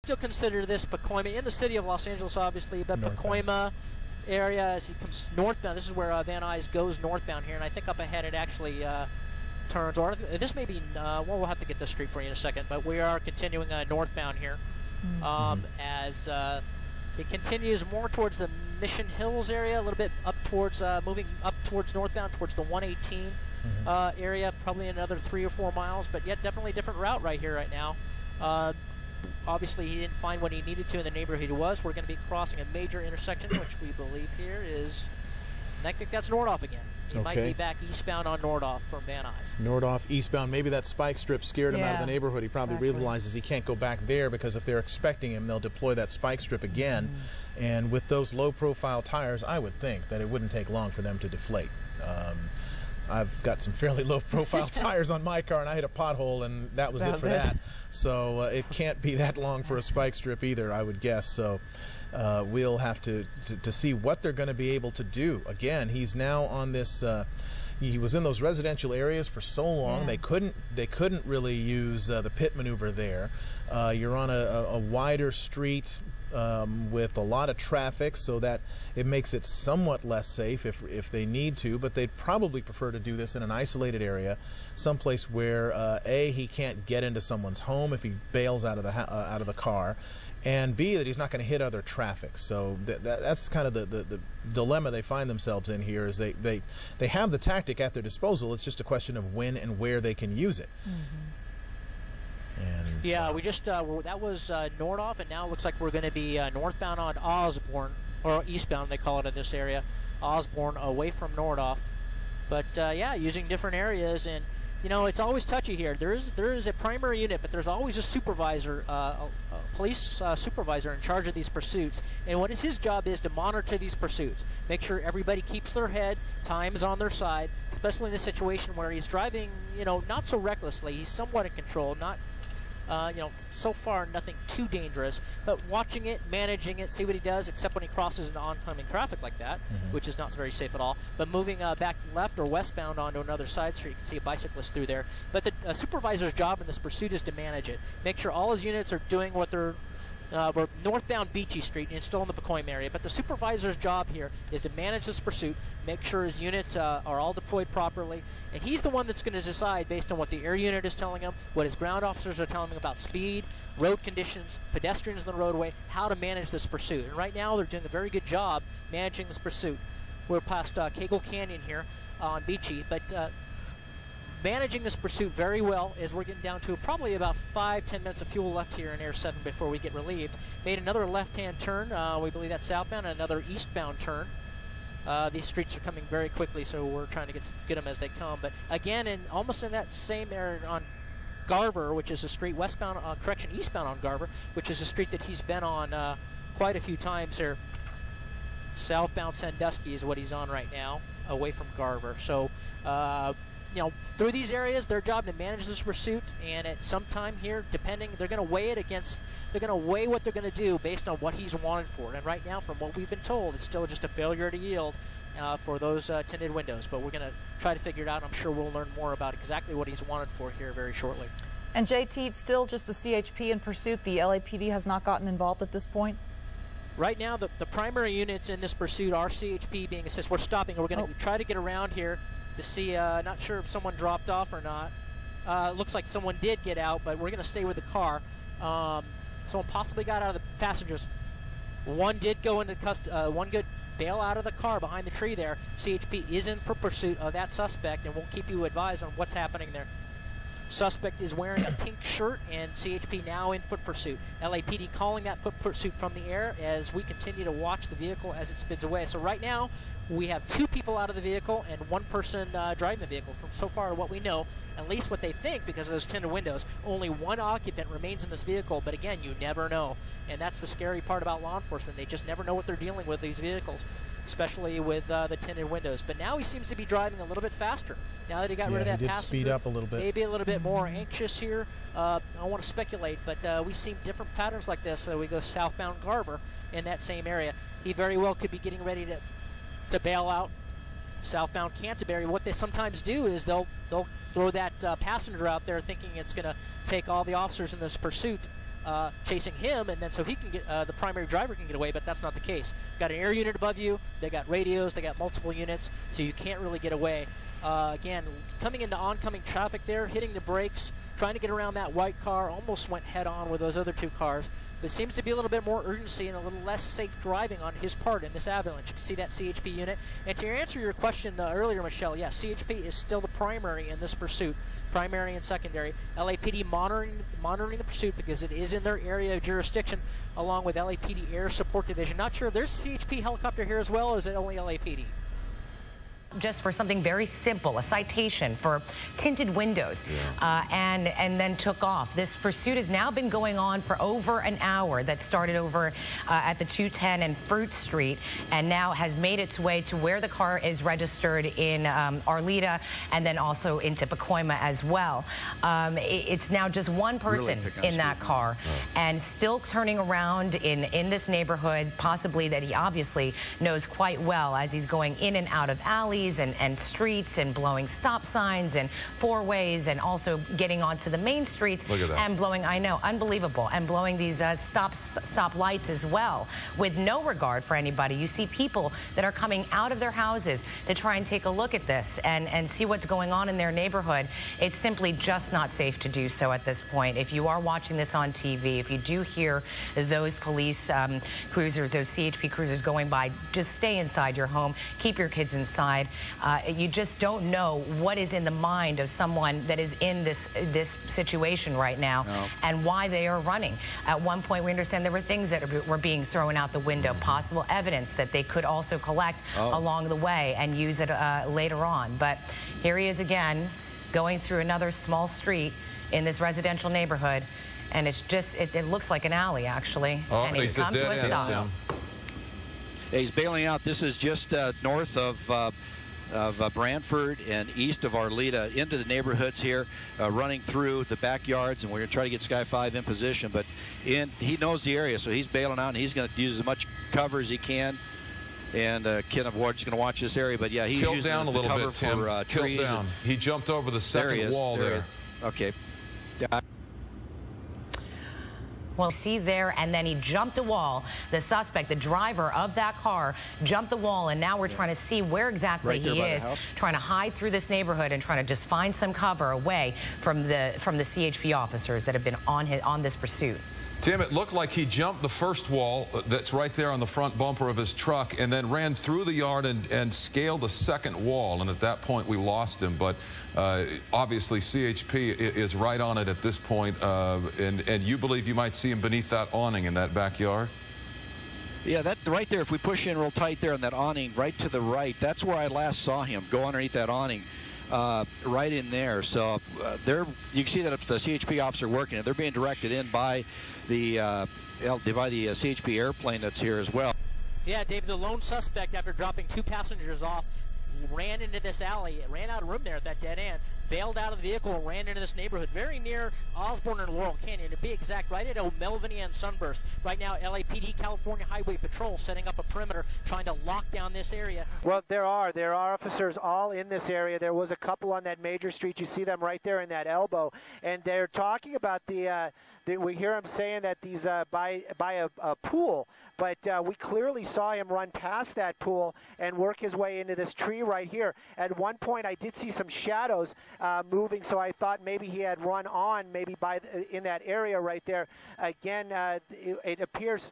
still consider this Pacoima, in the city of Los Angeles, obviously, but Pacoima area as he comes northbound. This is where Van Nuys goes northbound here, and I think up ahead it actually turns, or this may be, well, we'll have to get this straight for you in a second, but we are continuing northbound here as it continues more towards the Mission Hills area, a little bit up towards, moving up towards northbound, towards the 118 area, probably another 3 or 4 miles, but yet definitely a different route right here, right now. Obviously, he didn't find what he needed to in the neighborhood he was. We're going to be crossing a major intersection, which we believe here is, and I think that's Nordhoff again. He might be back eastbound on Nordhoff from Van Nuys. Nordhoff eastbound. Maybe that spike strip scared him out of the neighborhood. He probably realizes he can't go back there because if they're expecting him, they'll deploy that spike strip again. And with those low-profile tires, I would think that it wouldn't take long for them to deflate. I've got some fairly low-profile tires on my car, and I hit a pothole, and that was it for that. So it can't be that long for a spike strip either, I would guess. So we'll have to see what they're going to be able to do. Again, he's now on this. He was in those residential areas for so long. They couldn't really use the pit maneuver there. You're on a wider street with a lot of traffic, so that it makes it somewhat less safe if they need to, but they'd probably prefer to do this in an isolated area, someplace where A, he can't get into someone's home if he bails out of the car, and B, that he's not going to hit other traffic. So that's kind of the dilemma they find themselves in here, is they have the tactic at their disposal. It's just a question of when and where they can use it. And yeah, we just that was Nordhoff, and now it looks like we're going to be northbound on Osborne, or eastbound they call it in this area, Osborne, away from Nordhoff. But yeah, using different areas, and you know, it's always touchy here. There is a primary unit, but there's always a supervisor, a police supervisor in charge of these pursuits. And what his job is to monitor these pursuits, make sure everybody keeps their head, time is on their side, especially in this situation where he's driving, you know, not so recklessly. He's somewhat in control, not. You know, so far nothing too dangerous, but watching it, managing it, see what he does, except when he crosses into oncoming traffic like that, which is not very safe at all. But moving back left or westbound onto another side street, you can see a bicyclist through there. But the supervisor's job in this pursuit is to manage it, make sure all his units are doing what they're. We're northbound Beachy Street, and still in the Pacoima area, but the supervisor's job here is to manage this pursuit, make sure his units are all deployed properly, and he's the one that's going to decide, based on what the air unit is telling him, what his ground officers are telling him about speed, road conditions, pedestrians on the roadway, how to manage this pursuit. And right now they're doing a very good job managing this pursuit. We're past Cagle Canyon here on Beachy, but managing this pursuit very well, as we're getting down to probably about 5-10 minutes of fuel left here in Air 7 before we get relieved. Made another left-hand turn, we believe that's southbound, and another eastbound turn. These streets are coming very quickly, so we're trying to get them as they come. But again, almost in that same area on Garver, which is a street eastbound on Garver, which is a street that he's been on quite a few times here. Southbound Sandusky is what he's on right now, away from Garver. So, you know, through these areas, their job to manage this pursuit, and at some time here, depending, they're going to weigh it against, they're going to weigh what they're going to do based on what he's wanted for. And right now, from what we've been told, it's still just a failure to yield for those tinted windows. But we're going to try to figure it out. I'm sure we'll learn more about exactly what he's wanted for here very shortly. And JT, it's still just the CHP in pursuit. The LAPD has not gotten involved at this point? Right now, the primary units in this pursuit are CHP being assisted. We're stopping, and we're going to try to get around here to see, not sure if someone dropped off or not. Looks like someone did get out, but we're going to stay with the car. Someone possibly got out of the passengers. One did go into one good bail out of the car behind the tree there. CHP is in for pursuit of that suspect, and we'll keep you advised on what's happening there. Suspect is wearing a pink shirt, and CHP now in foot pursuit. LAPD calling that foot pursuit from the air as we continue to watch the vehicle as it speeds away. So right now, we have 2 people out of the vehicle and 1 person driving the vehicle. From so far what we know, at least what they think, because of those tinted windows, only 1 occupant remains in this vehicle. But again, you never know. And that's the scary part about law enforcement. They just never know what they're dealing with, these vehicles, especially with the tinted windows. But now he seems to be driving a little bit faster. Now that he got rid of that passenger, speed up a little bit. Maybe a little bit more anxious here. I don't want to speculate, but we see different patterns like this. We go southbound Garver in that same area. He very well could be getting ready to bail out southbound Canterbury. What they sometimes do is they'll throw that passenger out there thinking it's going to take all the officers in this pursuit chasing him, and then so he can get the primary driver can get away, but that's not the case. Got an air unit above you, they got radios, they got multiple units, so you can't really get away. Again, coming into oncoming traffic there, hitting the brakes, trying to get around that white car, almost went head-on with those other two cars. There seems to be a little bit more urgency and a little less safe driving on his part in this avalanche. You can see that CHP unit. And to answer your question earlier, Michelle, yes, CHP is still the primary in this pursuit, primary and secondary. LAPD monitoring the pursuit because it is in their area of jurisdiction, along with LAPD Air Support Division. Not sure if there's a CHP helicopter here as well, or is it only LAPD? Just for something very simple, a citation for tinted windows, and then took off. This pursuit has now been going on for over an hour. That started over at the 210 and Fruit Street, and now has made its way to where the car is registered in Arleta, and then also into Pacoima as well. It's now just one person in that car, and still turning around in this neighborhood, possibly that he obviously knows quite well, as he's going in and out of alleys and streets, and blowing stop signs and four-ways, and also getting onto the main streets and blowing, I know, unbelievable, and blowing these stop lights as well, with no regard for anybody. You see people that are coming out of their houses to try and take a look at this and see what's going on in their neighborhood. It's simply just not safe to do so at this point. If you are watching this on TV, if you do hear those police cruisers, those CHP cruisers going by, just stay inside your home, keep your kids inside. You just don't know what is in the mind of someone that is in this situation right now, and why they are running. At one point, we understand there were things that were being thrown out the window, possible evidence that they could also collect along the way and use it later on. But here he is again, going through another small street in this residential neighborhood, and it's just, it looks like an alley, actually. And he's come to a stop. Yeah, he's bailing out. This is just north of Brantford and east of Arleta, into the neighborhoods here, running through the backyards, and we're going to try to get Sky 5 in position. But he knows the area, so he's bailing out, and he's going to use as much cover as he can. And Ken Ward's going to watch this area, but yeah, he's tilt using down a little cover bit, Tim. for trees. Tilt down. He jumped over the second wall there. Okay. Yeah. Well, see there, and then he jumped a wall. The suspect, the driver of that car, jumped the wall, and now we're trying to see where exactly he is, trying to hide through this neighborhood and trying to just find some cover away from the CHP officers that have been on this pursuit. Tim, it looked like he jumped the first wall that's right there on the front bumper of his truck, and then ran through the yard and scaled the second wall, and at that point we lost him. But obviously CHP is right on it at this point, and you believe you might see him beneath that awning in that backyard? Yeah, that right there, if we push in real tight there on that awning right to the right, that's where I last saw him, go underneath that awning. Right in there. So you can see that the CHP officer working it. They're being directed in by the CHP airplane that's here as well. Yeah, Dave, the lone suspect, after dropping two passengers off, ran into this alley, ran out of room there at that dead end, bailed out of the vehicle and ran into this neighborhood very near Osborne and Laurel Canyon, to be exact, right at Melvin and Sunburst. Right now, LAPD, California Highway Patrol, setting up a perimeter, trying to lock down this area. Well, there are officers all in this area. There was a couple on that major street. You see them right there in that elbow, and they're talking about we hear him saying that these by a pool, but we clearly saw him run past that pool and work his way into this tree right here. At one point, I did see some shadows moving, so I thought maybe he had run on, maybe in that area right there. Again, it appears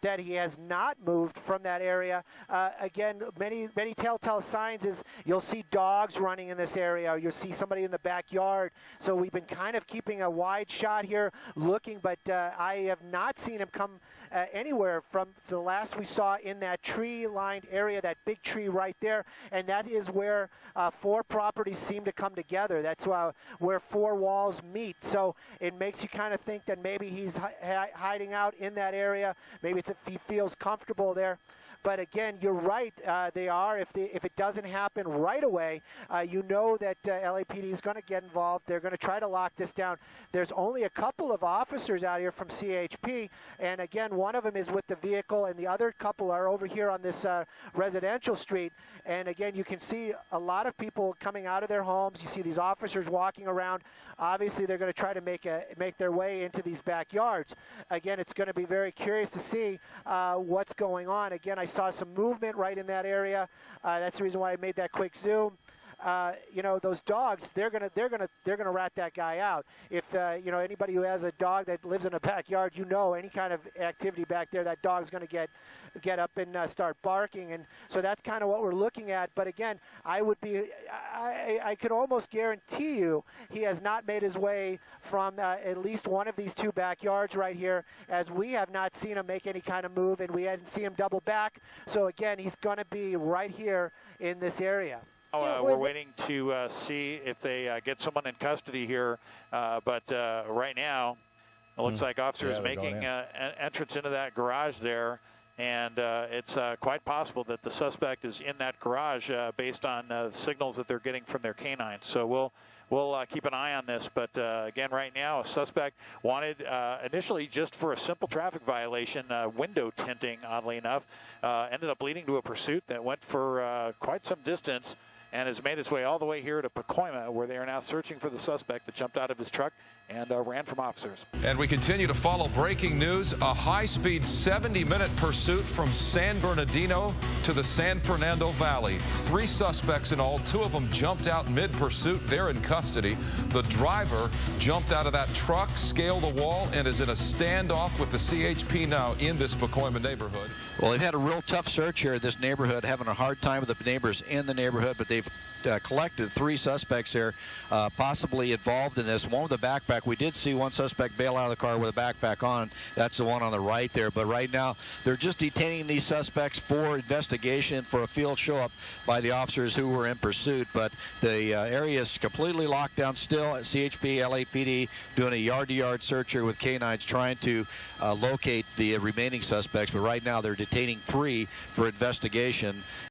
that he has not moved from that area. Again, many telltale signs is you'll see dogs running in this area, or you'll see somebody in the backyard. So we've been kind of keeping a wide shot here, looking, but I have not seen him come anywhere from the last we saw in that tree-lined area, that big tree right there, and that is where four properties seem to come together. That's where four walls meet. So it makes you kind of think that maybe he's hiding out in that area. Maybe it's if he feels comfortable there. But again, you're right. They are. If it doesn't happen right away, you know that LAPD is going to get involved. They're going to try to lock this down. There's only a couple of officers out here from CHP, and again, one of them is with the vehicle, and the other couple are over here on this residential street. And again, you can see a lot of people coming out of their homes. You see these officers walking around. Obviously, they're going to try to make their way into these backyards. Again, it's going to be very curious to see what's going on. Again, I saw some movement right in that area. That's the reason why I made that quick zoom. You know, those dogs, they're gonna rat that guy out. If you know, anybody who has a dog that lives in a backyard, you know, any kind of activity back there, that dog's gonna get up and start barking. And so that's kind of what we're looking at. But again, I could almost guarantee you he has not made his way from at least one of these two backyards right here, as we have not seen him make any kind of move, and we hadn't seen him double back. So again, he's gonna be right here in this area. We're waiting to see if they get someone in custody here, but right now it looks like officers making an entrance into that garage there, and it's quite possible that the suspect is in that garage based on signals that they're getting from their canines. So we'll keep an eye on this, but again, right now, a suspect wanted initially just for a simple traffic violation, window tinting, oddly enough, ended up leading to a pursuit that went for quite some distance, and has made its way all the way here to Pacoima, where they are now searching for the suspect that jumped out of his truck and ran from officers. And we continue to follow breaking news. A high-speed 70-minute pursuit from San Bernardino to the San Fernando Valley. 3 suspects in all. 2 of them jumped out mid-pursuit. They're in custody. The driver jumped out of that truck, scaled a wall, and is in a standoff with the CHP now in this Pacoima neighborhood. Well, they've had a real tough search here in this neighborhood, having a hard time with the neighbors in the neighborhood, but they've collected 3 suspects here possibly involved in this. One with a backpack. We did see one suspect bail out of the car with a backpack on. That's the one on the right there. But right now, they're just detaining these suspects for investigation, for a field show-up by the officers who were in pursuit. But the area is completely locked down still at CHP, LAPD, doing a yard-to-yard search here with canines, trying to locate the remaining suspects. But right now, they're detaining 3 for investigation.